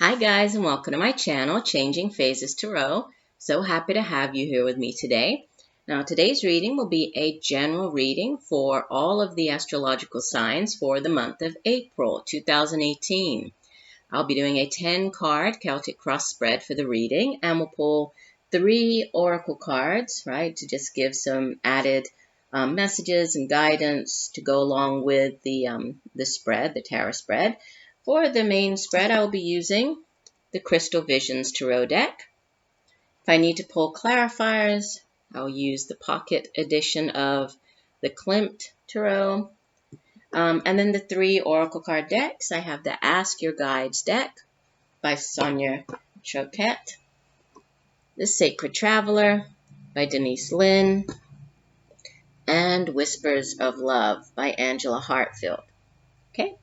Hi guys, and welcome to my channel, Changing Phases Tarot. So happy to have you here with me today. Now today's reading will be a general reading for all of the astrological signs for the month of April 2018. I'll be doing a 10-card Celtic cross spread for the reading, and we'll pull 3 oracle cards, right, to just give some added messages and guidance to go along with the spread, the tarot spread. For the main spread, I will be using the Crystal Visions Tarot deck. If I need to pull clarifiers, I'll use the pocket edition of the Klimt Tarot. And then the 3 oracle card decks. I have the Ask Your Guides deck by Sonia Choquette, the Sacred Traveler by Denise Lynn, and Whispers of Love by Angela Hartfield. Okay.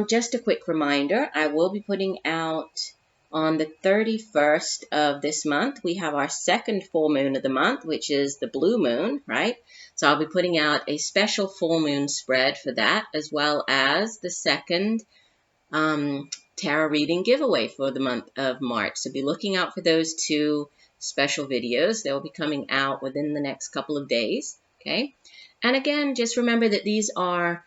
Just a quick reminder, I will be putting out on the 31st of this month, we have our second full moon of the month, which is the blue moon, right? So I'll be putting out a special full moon spread for that, as well as the second tarot reading giveaway for the month of March. So be looking out for those 2 special videos. They'll be coming out within the next couple of days, okay? And again, just remember that these are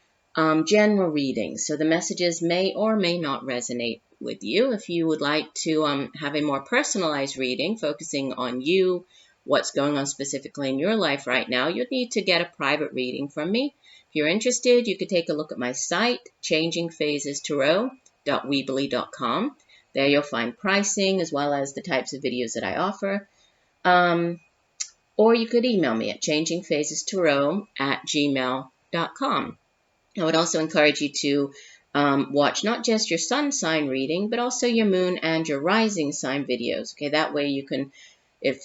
general readings, so the messages may or may not resonate with you. If you would like to have a more personalized reading focusing on you, what's going on specifically in your life right now, you'd need to get a private reading from me. If you're interested, you could take a look at my site, changingphasestarot.weebly.com. There you'll find pricing as well as the types of videos that I offer. Or you could email me at changingphasestarot@gmail.com. I would also encourage you to watch not just your sun sign reading, but also your moon and your rising sign videos. Okay, that way you can, if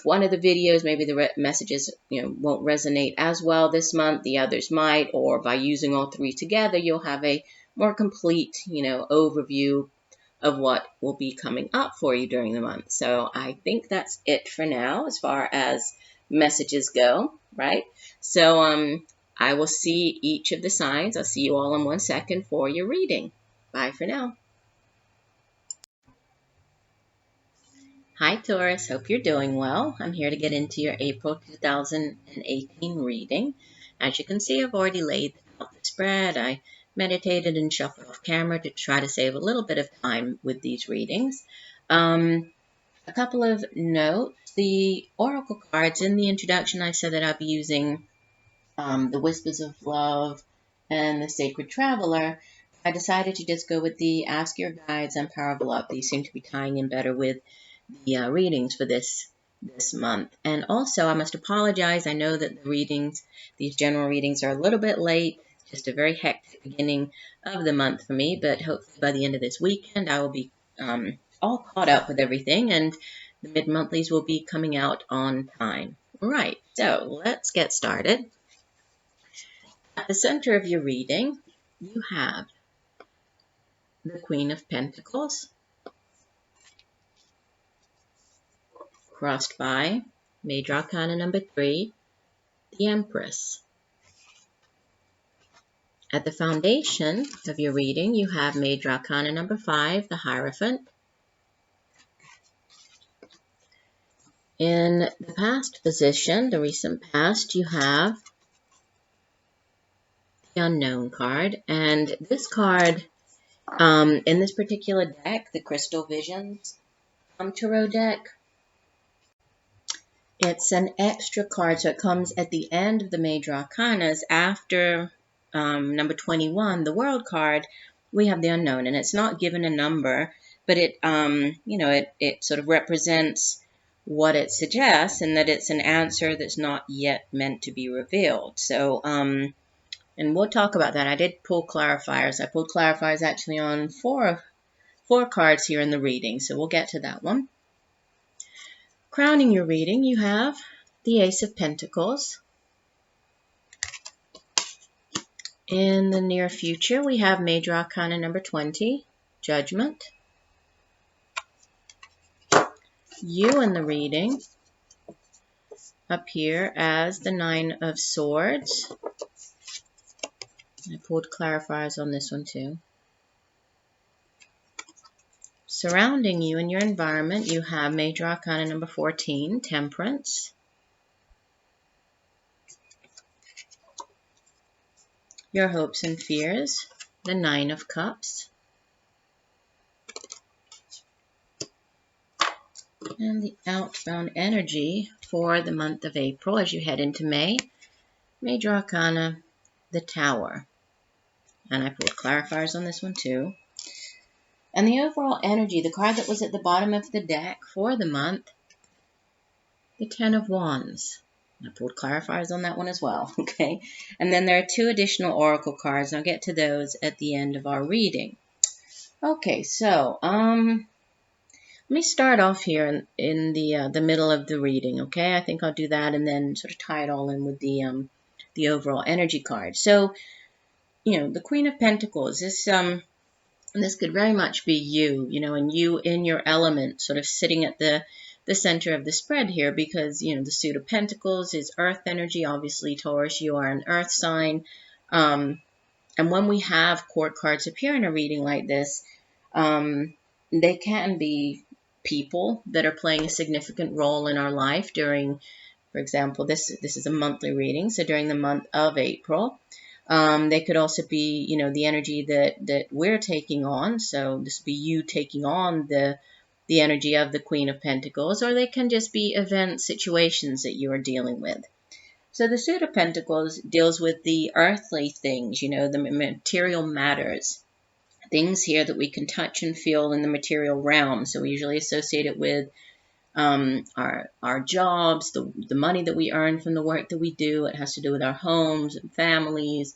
one of the videos, maybe the messages won't resonate as well this month, the others might, or by using all 3 together, you'll have a more complete, overview of what will be coming up for you during the month. So I think that's it for now as far as messages go, right? So I will see each of the signs. I'll see you all in 1 second for your reading. Bye for now. Hi Taurus, hope you're doing well. I'm here to get into your April 2018 reading. As you can see, I've already laid out the spread. I meditated and shuffled off camera to try to save a little bit of time with these readings. A couple of notes. The oracle cards in the introduction, I said that I'll be using the Whispers of Love and the Sacred Traveler. I decided to just go with the Ask Your Guides and Power of Love. These seem to be tying in better with the readings for this month. And also, I must apologize. I know that the readings, these general readings, are a little bit late. Just a very hectic beginning of the month for me. But hopefully by the end of this weekend, I will be all caught up with everything. And the mid-monthlies will be coming out on time. All right, so let's get started. At the center of your reading, you have the Queen of Pentacles, crossed by Major Arcana number 3, the Empress. At the foundation of your reading, you have Major Arcana number 5, the Hierophant. In the past position, the recent past, you have the Unknown card, and this card in this particular deck, the Crystal Visions Tarot deck, it's an extra card, so it comes at the end of the Major Arcanas. After number 21, the World card, we have the Unknown, and it's not given a number, but it it sort of represents what it suggests, and that it's an answer that's not yet meant to be revealed. So and we'll talk about that. I did pull clarifiers. I pulled clarifiers actually on four cards here in the reading, so we'll get to that one. Crowning your reading, you have the Ace of Pentacles. In the near future, we have Major Arcana number 20, Judgment. You in the reading appear as the 9 of Swords. I pulled clarifiers on this one too. surrounding you in your environment, you have Major Arcana number 14, Temperance. Your hopes and fears, the Nine of Cups. And the outbound energy for the month of April as you head into May, Major Arcana, the Tower. And I pulled clarifiers on this one too. And the overall energy, the card that was at the bottom of the deck for the month, the Ten of Wands. I pulled clarifiers on that one as well, okay? And then there are 2 additional oracle cards, and I'll get to those at the end of our reading. Okay, so let me start off here in the middle of the reading, okay? I think I'll do that and then sort of tie it all in with the overall energy card. So, you know, the Queen of Pentacles, this could very much be you, you know, and you in your element, sort of sitting at the center of the spread here, because, you know, the Suit of Pentacles is earth energy. Obviously, Taurus, you are an earth sign. And when we have court cards appear in a reading like this, they can be people that are playing a significant role in our life during, for example, this is a monthly reading, so during the month of April. They could also be, you know, the energy that we're taking on. So this would be you taking on the energy of the Queen of Pentacles, or they can just be event situations that you are dealing with. So the Suit of Pentacles deals with the earthly things, you know, the material matters, things here that we can touch and feel in the material realm. So we usually associate it with our jobs, the money that we earn from the work that we do. It has to do with our homes and families,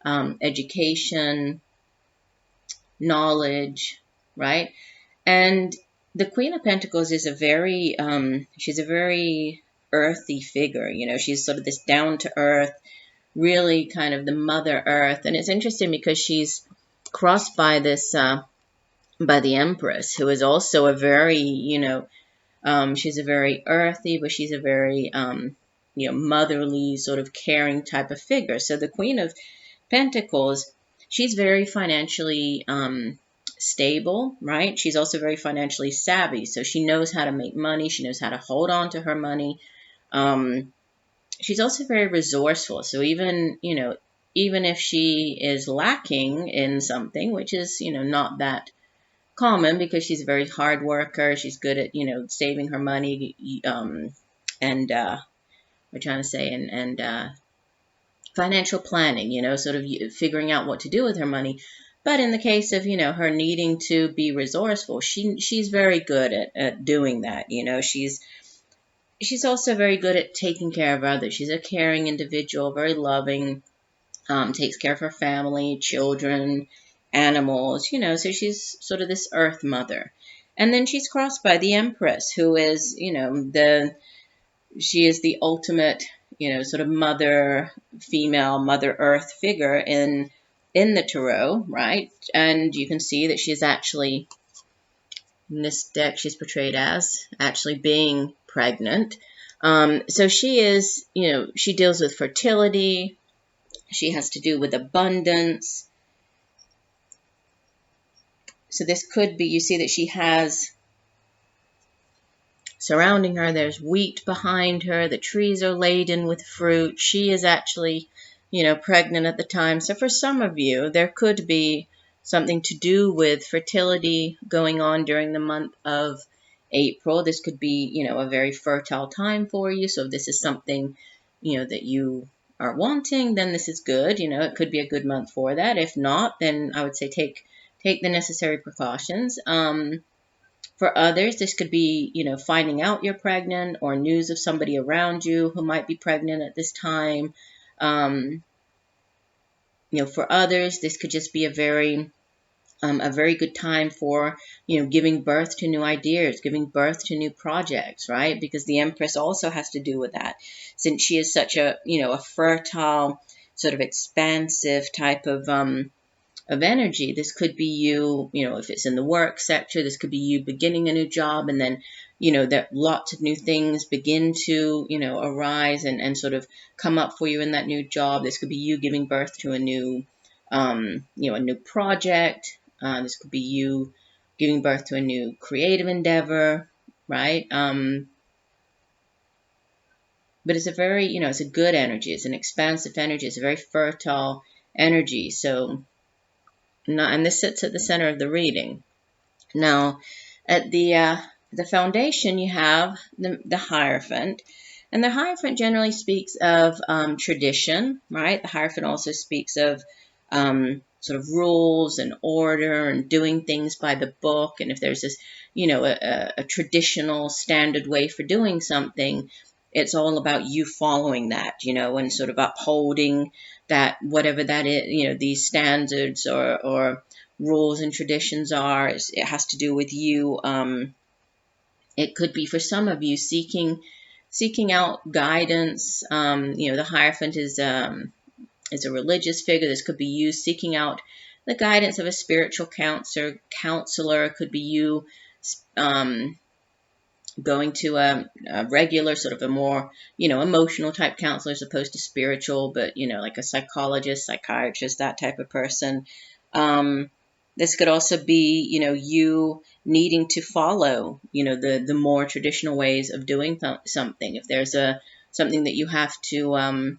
education, knowledge, right? And the Queen of Pentacles is she's a very earthy figure. You know, she's sort of this down to earth, really kind of the Mother Earth. And it's interesting because she's crossed by by the Empress, who is also a very, you know, she's a very earthy, but she's a very, you know, motherly, sort of caring type of figure. So the Queen of Pentacles, she's very financially stable, right? She's also very financially savvy. So she knows how to make money. She knows how to hold on to her money. She's also very resourceful. So even, you know, even if she is lacking in something, which is, you know, not that common because she's a very hard worker. She's good at, you know, saving her money, and we're trying to say, and financial planning, you know, sort of figuring out what to do with her money. But in the case of, you know, her needing to be resourceful, she's very good at doing that. You know, she's also very good at taking care of others. She's a caring individual, very loving, takes care of her family, children, animals, you know, so she's sort of this earth mother. And then she's crossed by the Empress, who is, you know, she is the ultimate, you know, sort of female mother earth figure in the tarot, right? And you can see that she's actually, in this deck, she's portrayed as actually being pregnant. So she is, you know, she deals with fertility. She has to do with abundance. So this could be, you see that she has surrounding her, there's wheat behind her, the trees are laden with fruit. She is actually, you know, pregnant at the time. So for some of you, there could be something to do with fertility going on during the month of April. This could be, you know, a very fertile time for you. So if this is something, you know, that you are wanting, then this is good. You know, it could be a good month for that. If not, then I would say take the necessary precautions. For others, this could be, you know, finding out you're pregnant or news of somebody around you who might be pregnant at this time. You know, for others, this could just be a very good time for, you know, giving birth to new ideas, giving birth to new projects, right? Because the Empress also has to do with that. Since she is such a, you know, a fertile, sort of expansive type of energy, this could be you, you know, if it's in the work sector, this could be you beginning a new job, and then, you know, that lots of new things begin to, you know, arise and sort of come up for you in that new job. This could be you giving birth to a new, you know, a new project. This could be you giving birth to a new creative endeavor, right? But it's a very, it's a good energy. It's an expansive energy. It's a very fertile energy. So, and this sits at the center of the reading. Now, at the foundation, you have the Hierophant. And the Hierophant generally speaks of tradition, right? The Hierophant also speaks of sort of rules and order and doing things by the book. And if there's this, a traditional standard way for doing something, it's all about you following that, and sort of upholding that, whatever that is, these standards or rules and traditions are. It has to do with you. It could be for some of you seeking out guidance. The Hierophant is a religious figure. This could be you seeking out the guidance of a spiritual counselor. It could be you going to a regular, sort of a more, emotional type counselor as opposed to spiritual, but, like a psychologist, psychiatrist, that type of person. This could also be, you needing to follow, the more traditional ways of doing something. If there's something that you have to,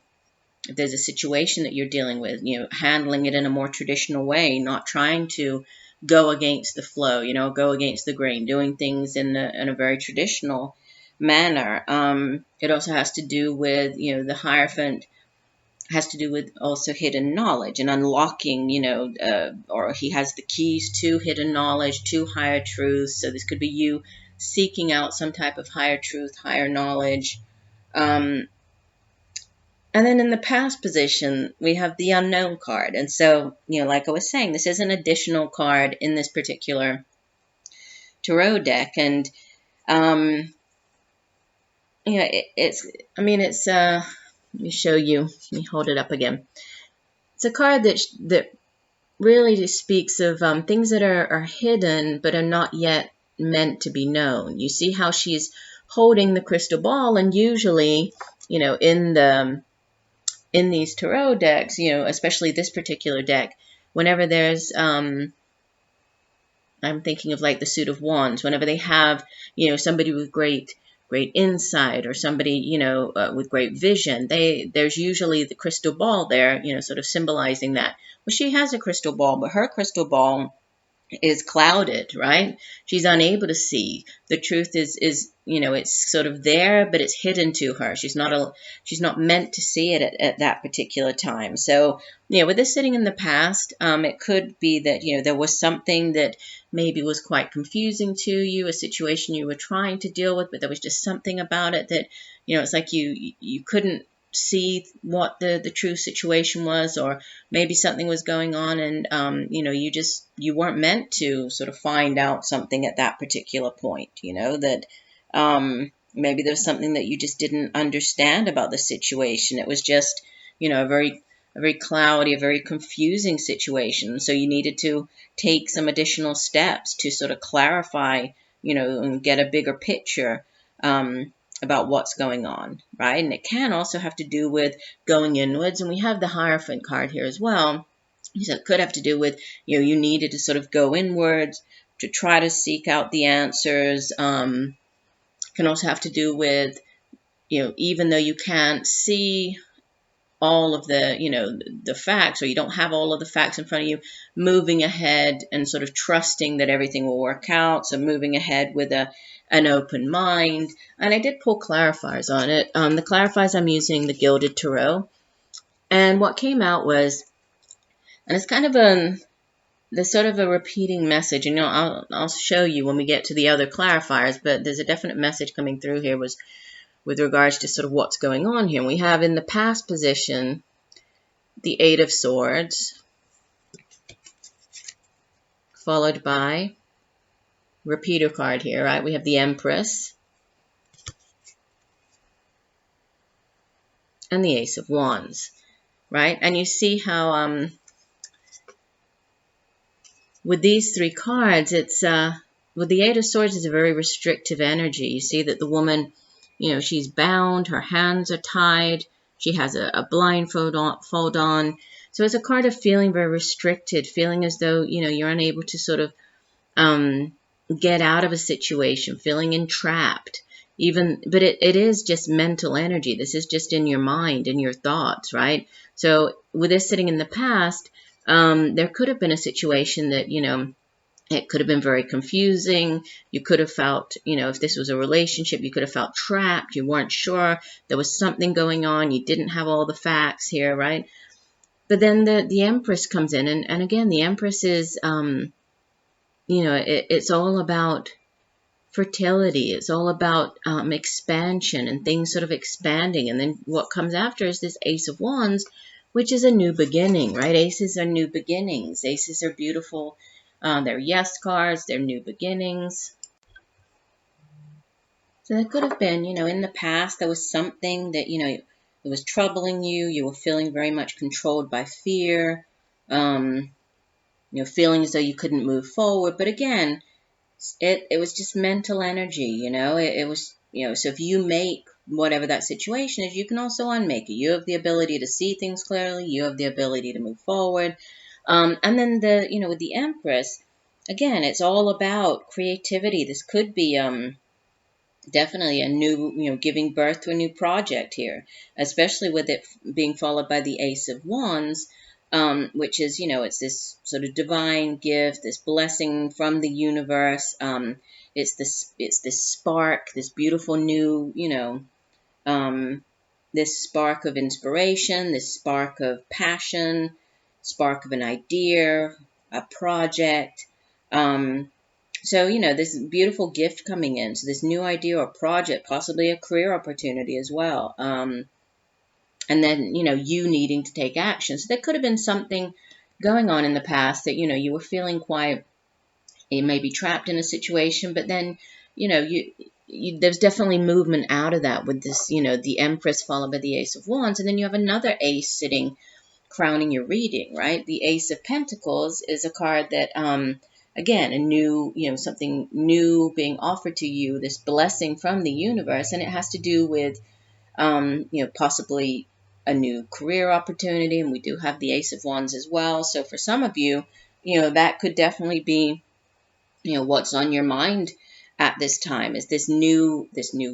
if there's a situation that you're dealing with, handling it in a more traditional way, not trying to go against the flow, go against the grain, doing things in a very traditional manner. It also has to do with, the Hierophant has to do with also hidden knowledge and unlocking, or he has the keys to hidden knowledge, to higher truths. So this could be you seeking out some type of higher truth, higher knowledge. And then in the past position, we have the Unknown card. And so, like I was saying, this is an additional card in this particular tarot deck. And, let me show you, let me hold it up again. It's a card that really just speaks of things that are hidden but are not yet meant to be known. You see how she's holding the crystal ball, and usually, in these tarot decks, especially this particular deck, whenever there's, I'm thinking of like the Suit of Wands, whenever they have, somebody with great insight, or somebody, with great vision, there's usually the crystal ball there, sort of symbolizing that. Well, she has a crystal ball, but her crystal ball is clouded, right? She's unable to see. The truth is, it's sort of there, but it's hidden to her. She's not meant to see it at that particular time. So, with this sitting in the past, it could be that, there was something that maybe was quite confusing to you, a situation you were trying to deal with, but there was just something about it that, it's like you couldn't see what the true situation was, or maybe something was going on, and you weren't meant to sort of find out something at that particular point, that maybe there's something that you just didn't understand about the situation. It was just, a very cloudy, a very confusing situation. So you needed to take some additional steps to sort of clarify, and get a bigger picture about what's going on, right? And it can also have to do with going inwards. And we have the Hierophant card here as well. So it could have to do with, you needed to sort of go inwards to try to seek out the answers. Can also have to do with, even though you can't see all of the facts, or you don't have all of the facts in front of you, moving ahead and sort of trusting that everything will work out. So moving ahead with an open mind. And I did pull clarifiers on it. The clarifiers, I'm using the Gilded Tarot. And what came out was, and it's kind of the sort of a repeating message. And I'll show you when we get to the other clarifiers, but there's a definite message coming through here was with regards to sort of what's going on here. We have in the past position the Eight of Swords, followed by repeater card here, right? We have the Empress and the Ace of Wands, right? And you see how with these three cards, it's with the Eight of Swords is a very restrictive energy. You see that the woman, she's bound, her hands are tied, she has a blindfold on. So it's a card of feeling very restricted, feeling as though, you're unable to sort of get out of a situation, feeling entrapped. But it is just mental energy. This is just in your mind, in your thoughts, right? So with this sitting in the past, there could have been a situation that, it could have been very confusing. You could have felt, if this was a relationship, you could have felt trapped. You weren't sure. There was something going on. You didn't have all the facts here, right? But then the Empress comes in, and again, the Empress is, it's all about fertility. It's all about expansion and things sort of expanding. And then what comes after is this Ace of Wands, which is a new beginning, right? Aces are new beginnings. Aces are beautiful. They're yes cards. They're new beginnings. So that could have been, in the past, there was something that, it was troubling you. You were feeling very much controlled by fear, feeling as though you couldn't move forward. But again, it was just mental energy, it was, so if you make whatever that situation is, you can also unmake it. You have the ability to see things clearly. You have the ability to move forward. And then with the Empress, again, it's all about creativity. This could be, definitely a new, giving birth to a new project here, especially with it being followed by the Ace of Wands, which is, it's this sort of divine gift, this blessing from the universe. It's this spark, this beautiful new, this spark of inspiration, this spark of passion, spark of an idea, a project. So, this beautiful gift coming in. So this new idea or project, possibly a career opportunity as well. And then, you needing to take action. So there could have been something going on in the past that, you were feeling quite, you may be trapped in a situation, but then, there's definitely movement out of that with this, the Empress followed by the Ace of Wands. And then you have another ace sitting, crowning your reading, right? The Ace of Pentacles is a card that, again, a new, something new being offered to you, this blessing from the universe. And it has to do with, possibly a new career opportunity. And we do have the Ace of Wands as well. So for some of you, that could definitely be, what's on your mind at this time is this new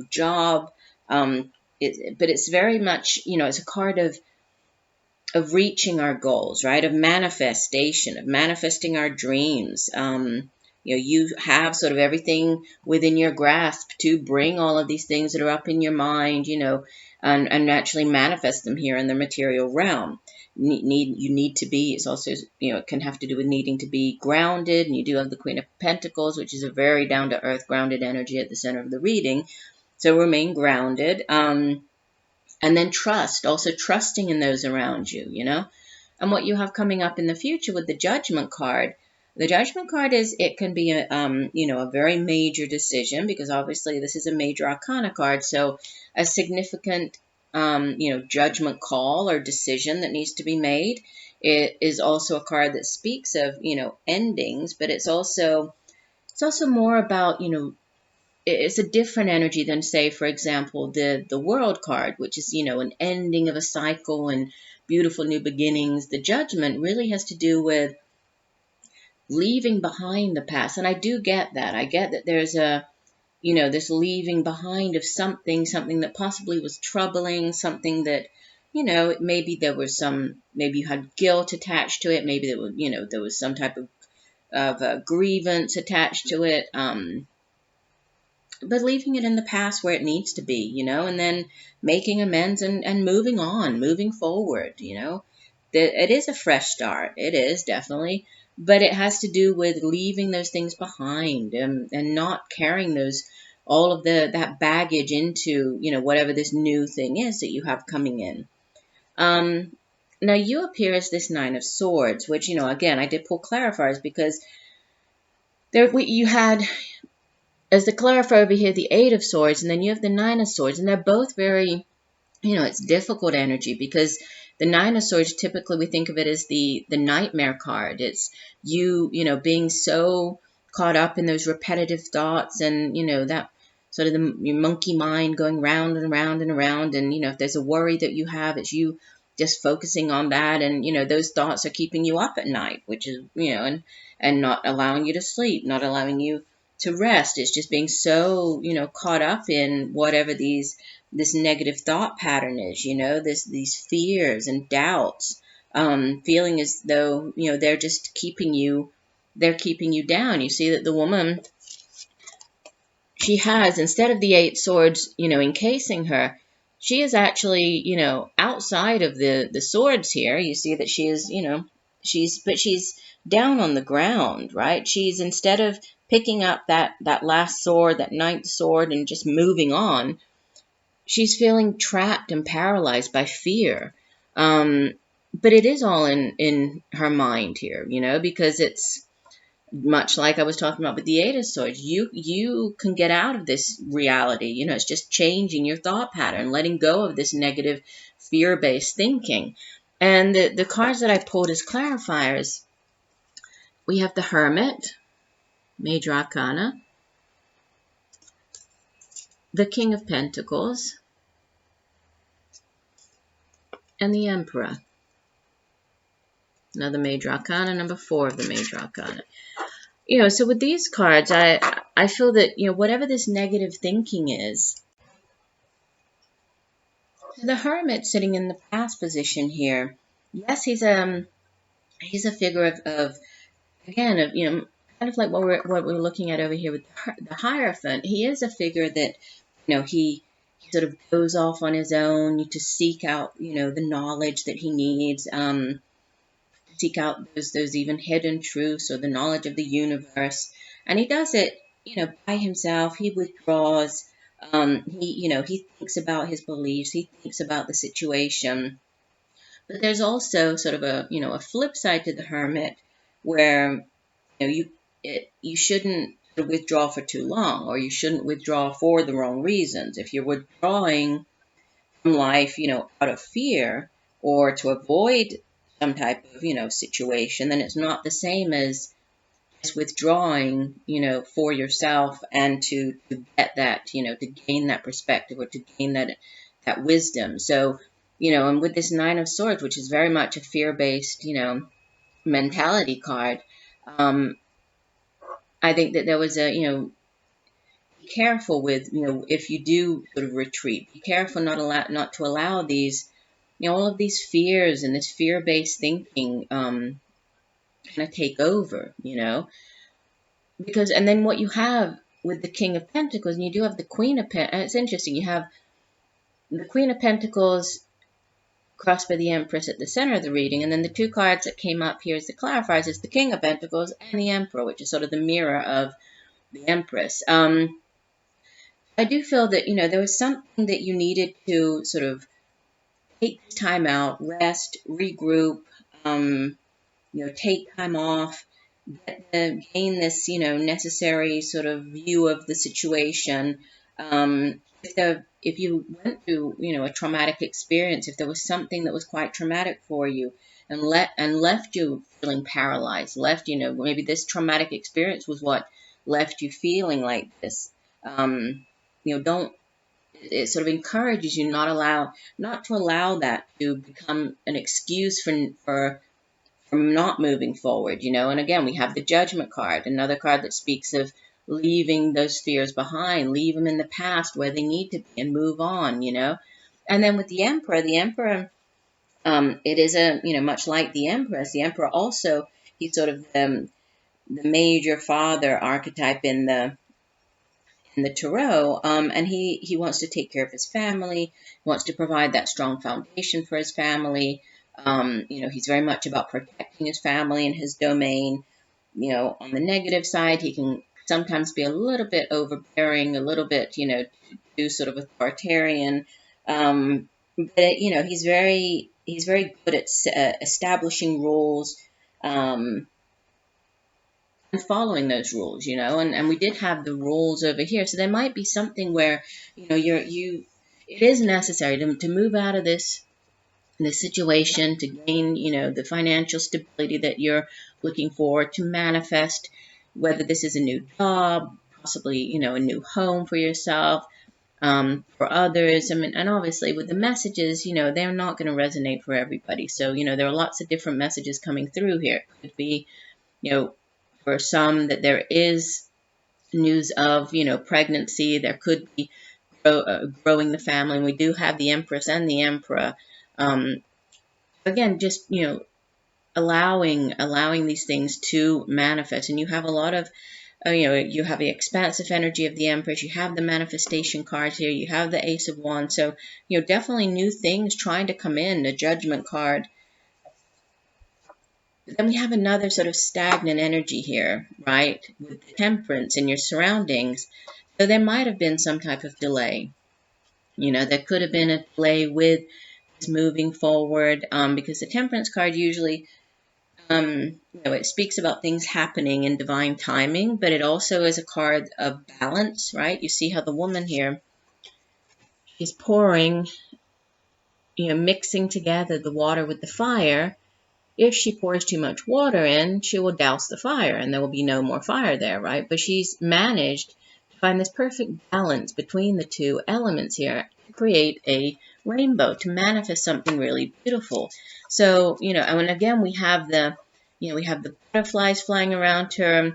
job. But it's very much, it's a card of reaching our goals, right? Of manifestation, of manifesting our dreams. You have sort of everything within your grasp to bring all of these things that are up in your mind, and actually manifest them here in the material realm. You need to be, it's also, it can have to do with needing to be grounded. And you do have the Queen of Pentacles, which is a very down to earth, grounded energy at the center of the reading. So remain grounded. And then trust, also trusting in those around you, And what you have coming up in the future with the Judgment card, the Judgment card is, it can be a very major decision, because obviously this is a major arcana card. So a significant, judgment call or decision that needs to be made. It is also a card that speaks of, endings, but it's also more about, it's a different energy than, say, for example, the World card, which is, an ending of a cycle and beautiful new beginnings. The Judgment really has to do with leaving behind the past. And I do get that. I get that there's a, this leaving behind of something that possibly was troubling, something that, maybe there was maybe you had guilt attached to it. Maybe there was, there was some type of grievance attached to it. But leaving it in the past where it needs to be, and then making amends and moving on, moving forward, It is a fresh start. It is definitely, but it has to do with leaving those things behind, and not carrying all of that baggage into, whatever this new thing is that you have coming in. Now you appear as this Nine of Swords, which, again, I did pull clarifiers because you had, as the clarifier over here, the Eight of Swords, and then you have the Nine of Swords, and they're both very, it's difficult energy, because the Nine of Swords, typically we think of it as the nightmare card. It's you being so caught up in those repetitive thoughts, and, that sort of your monkey mind going round and around and around. And, if there's a worry that you have, it's you just focusing on that, and those thoughts are keeping you up at night, which is and not allowing you to sleep, not allowing you to rest. It's just being so caught up in whatever this negative thought pattern is, these fears and doubts, feeling as though they're just keeping you down. You see that the woman, she has, instead of the 8 swords encasing her, she is actually outside of the swords here. You see that she is she's down on the ground, right? She's, instead of picking up that last sword, that 9th sword, and just moving on, she's feeling trapped and paralyzed by fear. But it is all in her mind here, because it's much like I was talking about with the 8 of Swords. You can get out of this reality. It's just changing your thought pattern, letting go of this negative fear-based thinking. And the cards that I pulled as clarifiers, we have the Hermit, Major Arcana, the King of Pentacles, and the Emperor. Another Major Arcana, number 4 of the Major Arcana. So with these cards, I feel that, whatever this negative thinking is, the Hermit sitting in the past position here, yes, he's a figure of again, of, kind of like what we're looking at over here with the Hierophant. He is a figure that, he sort of goes off on his own to seek out, the knowledge that he needs, seek out those even hidden truths or the knowledge of the universe. And he does it, by himself. He withdraws. He thinks about his beliefs. He thinks about the situation. But there's also sort of a flip side to the Hermit, where you shouldn't withdraw for too long, or you shouldn't withdraw for the wrong reasons. If you're withdrawing from life, out of fear or to avoid some type of situation, then it's not the same as just withdrawing for yourself and to get that to gain that perspective, or to gain that wisdom. So and with this 9 of Swords, which is very much a fear-based mentality card, I think that there was be careful with if you do sort of retreat, be careful not to allow these all of these fears and this fear-based thinking kind of take over, because, and then what you have with the King of Pentacles, and you do have the Queen of Pentacles. It's interesting, you have the Queen of Pentacles crossed by the Empress at the center of the reading, and then the 2 cards that came up here as the clarifiers is the King of Pentacles and the Emperor, which is sort of the mirror of the Empress. I do feel that there was something that you needed to sort of take time out, rest, regroup, take time off, gain this, necessary sort of view of the situation. If you went through, a traumatic experience, if there was something that was quite traumatic for you and left you feeling paralyzed, maybe this traumatic experience was what left you feeling like this, it sort of encourages you not to allow that to become an excuse for not moving forward, And again, we have the Judgment card, another card that speaks of leaving those fears behind, leave them in the past where they need to be, and move on, And then with the Emperor, it is much like the Empress. The Emperor also, he's sort of the major father archetype in the Tarot, and he wants to take care of his family, wants to provide that strong foundation for his family. He's very much about protecting his family and his domain. On the negative side, he can sometimes be a little bit overbearing, a little bit, too sort of authoritarian. But he's very good at establishing rules, and following those rules, and we did have the rules over here. So there might be something where, it is necessary to move out of this situation, to gain, the financial stability that you're looking for, to manifest, whether this is a new job, possibly, a new home for yourself. for others. I mean, and obviously with the messages, they're not going to resonate for everybody. So, there are lots of different messages coming through here. It could be, for some that there is news of, pregnancy. There could be growing the family. And we do have the Empress and the Emperor. Again, just, allowing these things to manifest. And you have a lot of, you have the expansive energy of the Empress. You have the manifestation cards here. You have the Ace of Wands. So, definitely new things trying to come in. The Judgment card. Then we have another sort of stagnant energy here, right? With the Temperance in your surroundings. So there might have been some type of delay. There could have been a delay with moving forward, because the Temperance card usually, it speaks about things happening in divine timing, but it also is a card of balance, right? You see how the woman here, she's pouring, mixing together the water with the fire. If she pours too much water in, she will douse the fire and there will be no more fire there, right? But she's managed to find this perfect balance between the two elements here to create a rainbow, to manifest something really beautiful. So, and again, we have the butterflies flying around her,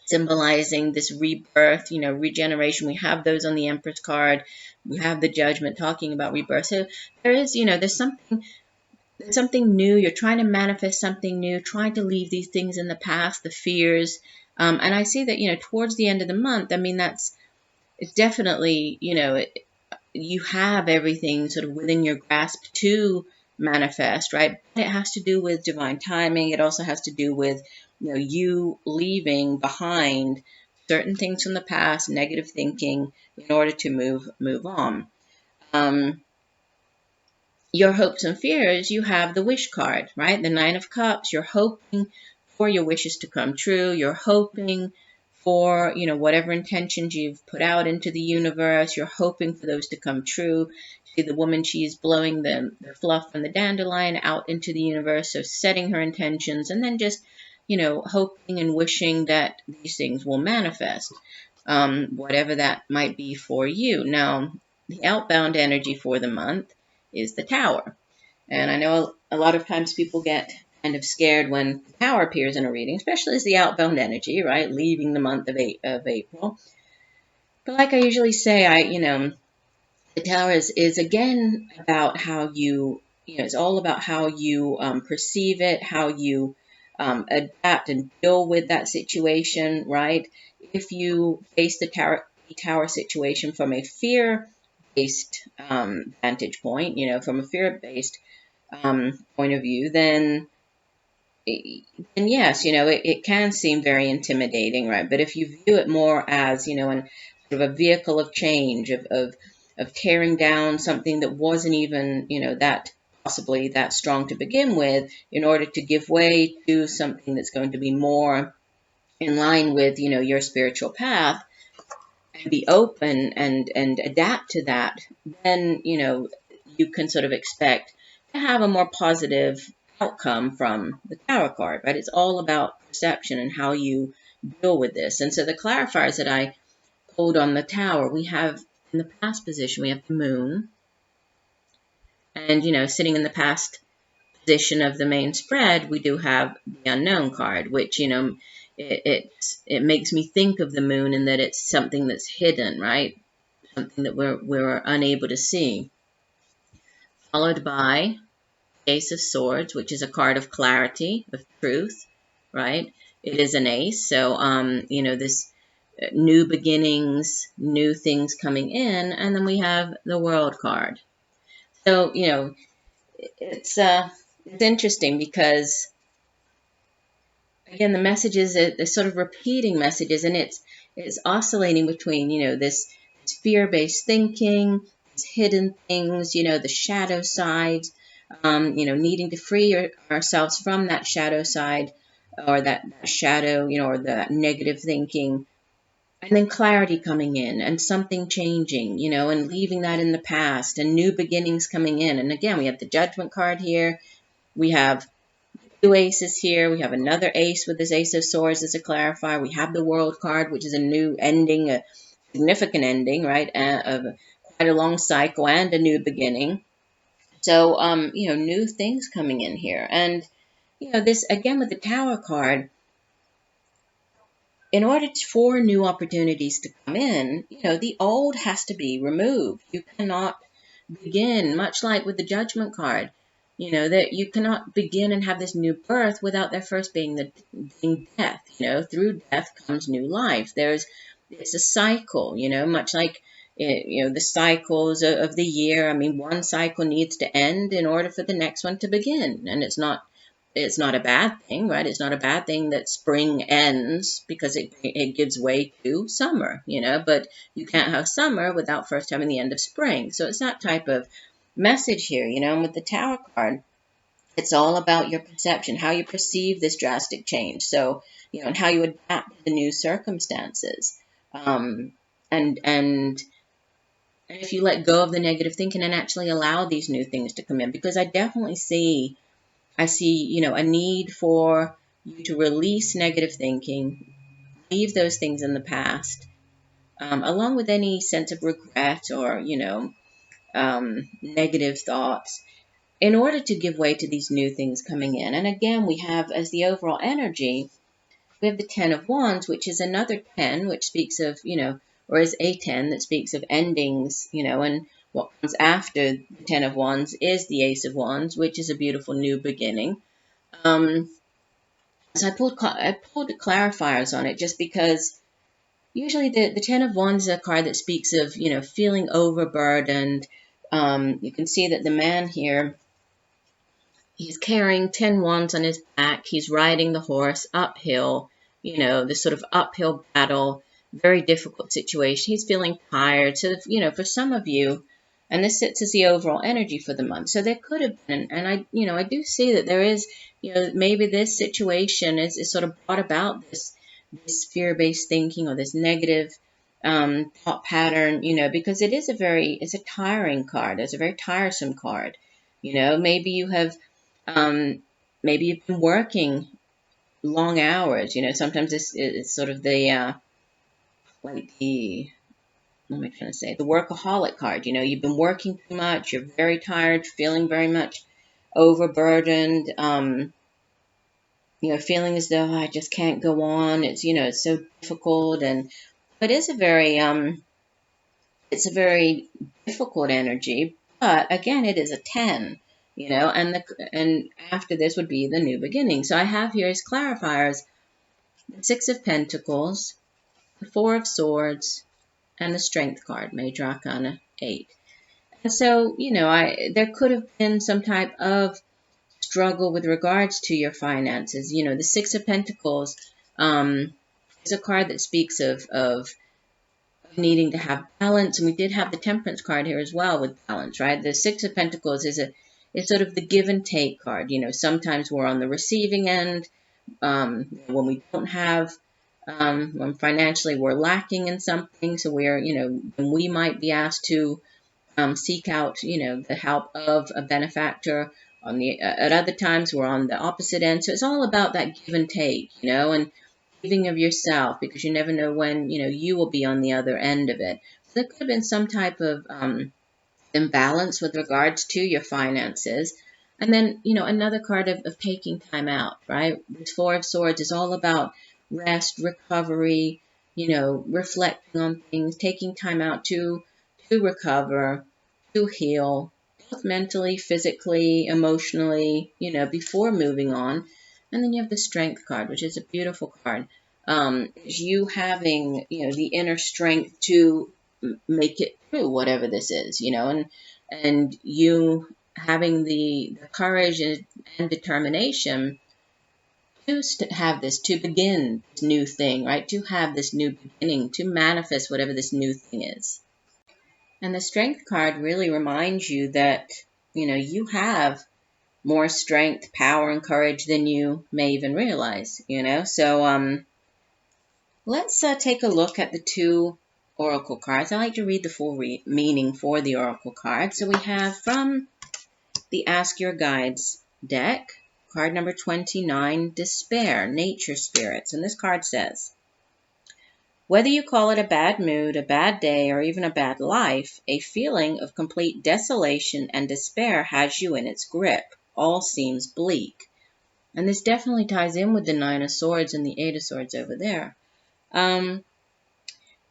symbolizing this rebirth, regeneration. We have those on the Empress card. We have the Judgment talking about rebirth. So there is, there's something new. You're trying to manifest something new, trying to leave these things in the past, the fears. And I see that, towards the end of the month, I mean, it's definitely, you have everything sort of within your grasp to manifest, right? But it has to do with divine timing. It also has to do with, you leaving behind certain things from the past, negative thinking, in order to move on. Your hopes and fears, you have the wish card, right? The Nine of Cups. You're hoping for your wishes to come true. You're hoping for, whatever intentions you've put out into the universe. You're hoping for those to come true. See the woman, she's blowing the fluff from the dandelion out into the universe. So setting her intentions and then just, hoping and wishing that these things will manifest, whatever that might be for you. Now, the outbound energy for the month is the Tower. And I know a lot of times people get kind of scared when the Tower appears in a reading, especially as the outbound energy, right, leaving the month of April. But like I usually say, the Tower is again about how you, it's all about how you perceive it, how you adapt and deal with that situation, right? If you face the Tower situation from a fear-based vantage point, from a fear-based point of view, then yes, it can seem very intimidating, right? But if you view it more as, sort of a vehicle of change, of tearing down something that wasn't even, that possibly that strong to begin with, in order to give way to something that's going to be more in line with, your spiritual path, and be open and adapt to that, then, you can sort of expect to have a more positive outcome from the Tower card, right? It's all about perception and how you deal with this. And so the clarifiers that I pulled on the Tower, we have in the past position, we have the Moon. And, sitting in the past position of the main spread, we do have the Unknown card, which, it makes me think of the Moon in that it's something that's hidden, right? Something that we're unable to see. Followed by Ace of Swords, which is a card of clarity, of truth, right? It is an ace, so, this new beginnings, new things coming in, and then we have the World card. So, it's interesting because, again, the messages, they're sort of repeating messages, and it's oscillating between, this fear-based thinking, these hidden things, the shadow sides, needing to free ourselves from that shadow side, or that shadow, or that negative thinking, and then clarity coming in and something changing, and leaving that in the past and new beginnings coming in. And again, we have the Judgment card here. We have two aces here. We have another ace with this Ace of Swords as a clarifier. We have the World card, which is a new ending, a significant ending, right, of quite a long cycle and a new beginning. So, new things coming in here. And, this, again, with the Tower card, in order for new opportunities to come in, the old has to be removed. You cannot begin, much like with the Judgment card, that you cannot begin and have this new birth without there first being death. Through death comes new life. It's a cycle, much like, the cycles of the year. I mean, one cycle needs to end in order for the next one to begin. And it's not a bad thing, right? It's not a bad thing that spring ends because it gives way to summer, but you can't have summer without first having the end of spring. So it's that type of message here, and with the Tower card, it's all about your perception, how you perceive this drastic change. So, and how you adapt to the new circumstances. And if you let go of the negative thinking and actually allow these new things to come in, because I definitely see, a need for you to release negative thinking, leave those things in the past, along with any sense of regret or, negative thoughts, in order to give way to these new things coming in. And again, we have as the overall energy, we have the 10 of Wands, which is another 10, which speaks of, or is a 10 that speaks of endings, and what comes after the 10 of Wands is the Ace of Wands, which is a beautiful new beginning. So I pulled the clarifiers on it just because usually the 10 of Wands is a card that speaks of, feeling overburdened. You can see that the man here, he's carrying 10 wands on his back. He's riding the horse uphill, this sort of uphill battle, very difficult situation. He's feeling tired. So, for some of you, and this sits as the overall energy for the month. So there could have been, and I do see that there is, maybe this situation is sort of brought about this fear-based thinking or this negative thought pattern, because it's a tiring card. It's a very tiresome card. Maybe you have, maybe you've been working long hours. Sometimes it's sort of the, like the, what am I trying to say? The workaholic card. You've been working too much. You're very tired, feeling very much overburdened. Feeling as though I just can't go on. It's so difficult, and it is it's a very difficult energy. But again, it is a 10. And after this would be the new beginning. So I have here as clarifiers the 6 of Pentacles, the 4 of Swords, and the Strength card, Major Arcana 8. And so, there could have been some type of struggle with regards to your finances. The 6 of Pentacles is a card that speaks of needing to have balance, and we did have the Temperance card here as well with balance, right? The 6 of Pentacles is sort of the give and take card. Sometimes we're on the receiving end when we don't have, when financially we're lacking in something, so when we might be asked to seek out, the help of a benefactor. At other times we're on the opposite end. So it's all about that give and take, and giving of yourself, because you never know when, you will be on the other end of it. So there could have been some type of imbalance with regards to your finances. And then, another card of taking time out, right? This 4 of Swords is all about rest, recovery, reflecting on things, taking time out to recover, to heal, both mentally, physically, emotionally, before moving on. And then you have the Strength card, which is a beautiful card. You having, the inner strength to make it through whatever this is, and you having the courage and determination to have this, to begin this new thing, right? To have this new beginning, to manifest whatever this new thing is. And the Strength card really reminds you that, you have more strength, power, and courage than you may even realize, So let's take a look at the 2 oracle cards. I like to read the full meaning for the oracle cards. So we have from the Ask Your Guides deck, card number 29, Despair, Nature Spirits. And this card says, Whether you call it a bad mood, a bad day, or even a bad life, a feeling of complete desolation and despair has you in its grip. All seems bleak. And this definitely ties in with the Nine of Swords and the Eight of Swords over there.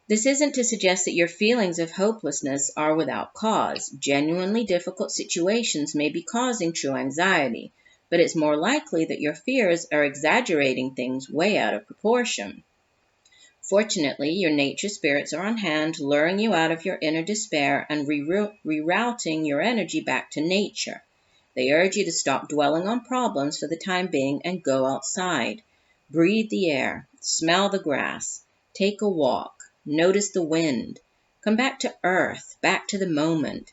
This isn't to suggest that your feelings of hopelessness are without cause. Genuinely difficult situations may be causing true anxiety, but it's more likely that your fears are exaggerating things way out of proportion. Fortunately, your nature spirits are on hand, luring you out of your inner despair and rerouting your energy back to nature. They urge you to stop dwelling on problems for the time being and go outside. Breathe the air, smell the grass, take a walk, notice the wind. Come back to earth, back to the moment,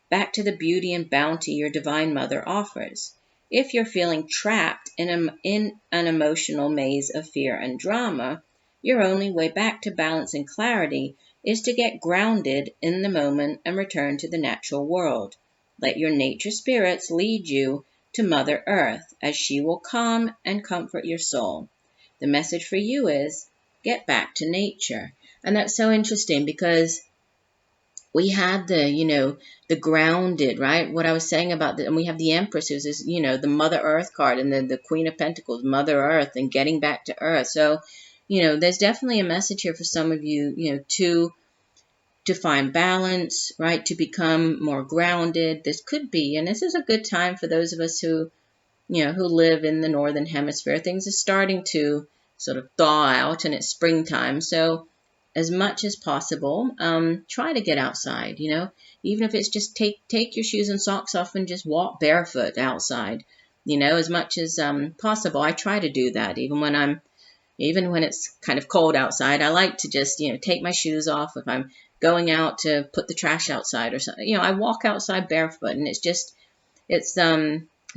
back to the beauty and bounty your Divine Mother offers. If you're feeling trapped in an emotional maze of fear and drama, your only way back to balance and clarity is to get grounded in the moment and return to the natural world. Let your nature spirits lead you to Mother Earth, as she will calm and comfort your soul. The message for you is, get back to nature. And that's so interesting because we had the grounded, right? What I was saying about and we have the Empress, who's this, the Mother Earth card, and then the Queen of Pentacles, Mother Earth, and getting back to Earth. So, there's definitely a message here for some of you, to find balance, right? To become more grounded. This could be, and this is a good time for those of us who live in the Northern Hemisphere. Things are starting to sort of thaw out, and it's springtime. So as much as possible, try to get outside, even if it's just take your shoes and socks off and just walk barefoot outside, as much as possible. I try to do that even when it's kind of cold outside. I like to just, take my shoes off if I'm going out to put the trash outside or something. I walk outside barefoot, and it's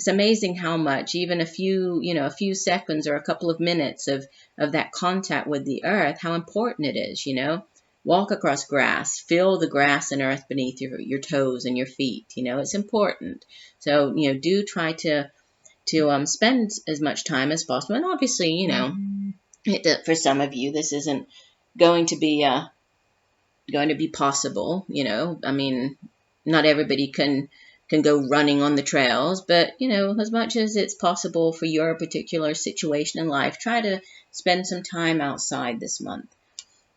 amazing how much, even a few seconds or a couple of minutes of that contact with the earth, how important it is, Walk across grass, feel the grass and earth beneath your toes and your feet, it's important. So, do try to spend as much time as possible. And obviously, for some of you, this isn't going to be possible, I mean, not everybody can go running on the trails, but, as much as it's possible for your particular situation in life, try to spend some time outside this month.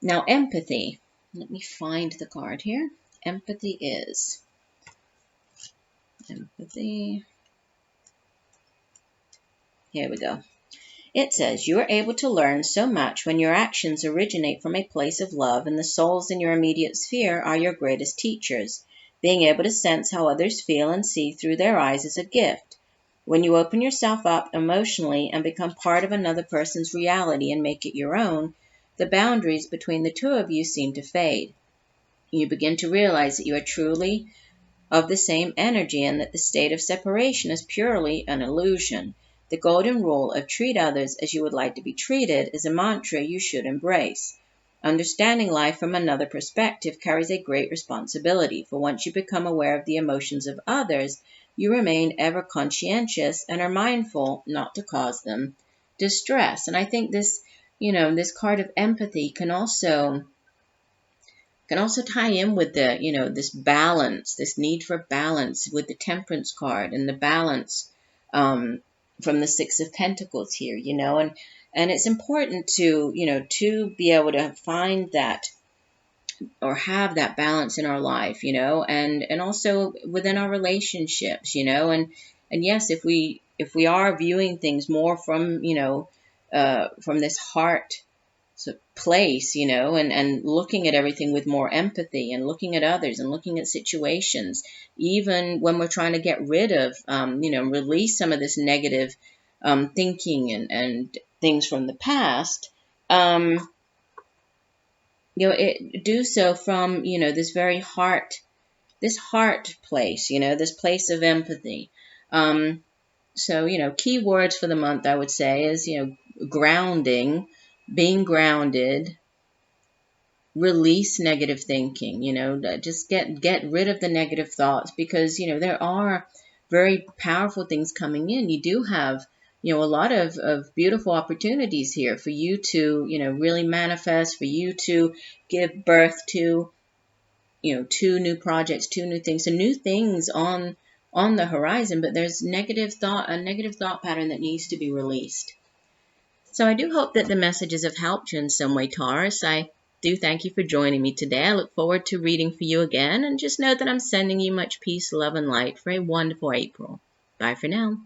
Now, empathy. Let me find the card here. Empathy. Here we go. It says, you are able to learn so much when your actions originate from a place of love, and the souls in your immediate sphere are your greatest teachers. Being able to sense how others feel and see through their eyes is a gift. When you open yourself up emotionally and become part of another person's reality and make it your own, the boundaries between the two of you seem to fade. You begin to realize that you are truly of the same energy and that the state of separation is purely an illusion. The golden rule of treat others as you would like to be treated is a mantra you should embrace. Understanding life from another perspective carries a great responsibility, for once you become aware of the emotions of others, you remain ever conscientious and are mindful not to cause them distress. And I think this, this card of empathy can also tie in with the, this balance, this need for balance with the Temperance card and the balance from the Six of Pentacles here, and it's important to, to be able to find that or have that balance in our life, and also within our relationships, and yes, if we are viewing things more from, from this heart place, and looking at everything with more empathy and looking at others and looking at situations, even when we're trying to get rid of, release some of this negative thinking and things from the past, do so from, this very heart place, this place of empathy. So, key words for the month, I would say, is, grounding, being grounded, release negative thinking, just get rid of the negative thoughts, because, there are very powerful things coming in. You do have, a lot of beautiful opportunities here for you to, really manifest, for you to give birth to, two new projects, two new things, so new things on the horizon, but there's a negative thought pattern that needs to be released. So I do hope that the messages have helped you in some way, Taurus. I do thank you for joining me today. I look forward to reading for you again, and just know that I'm sending you much peace, love, and light for a wonderful April. Bye for now.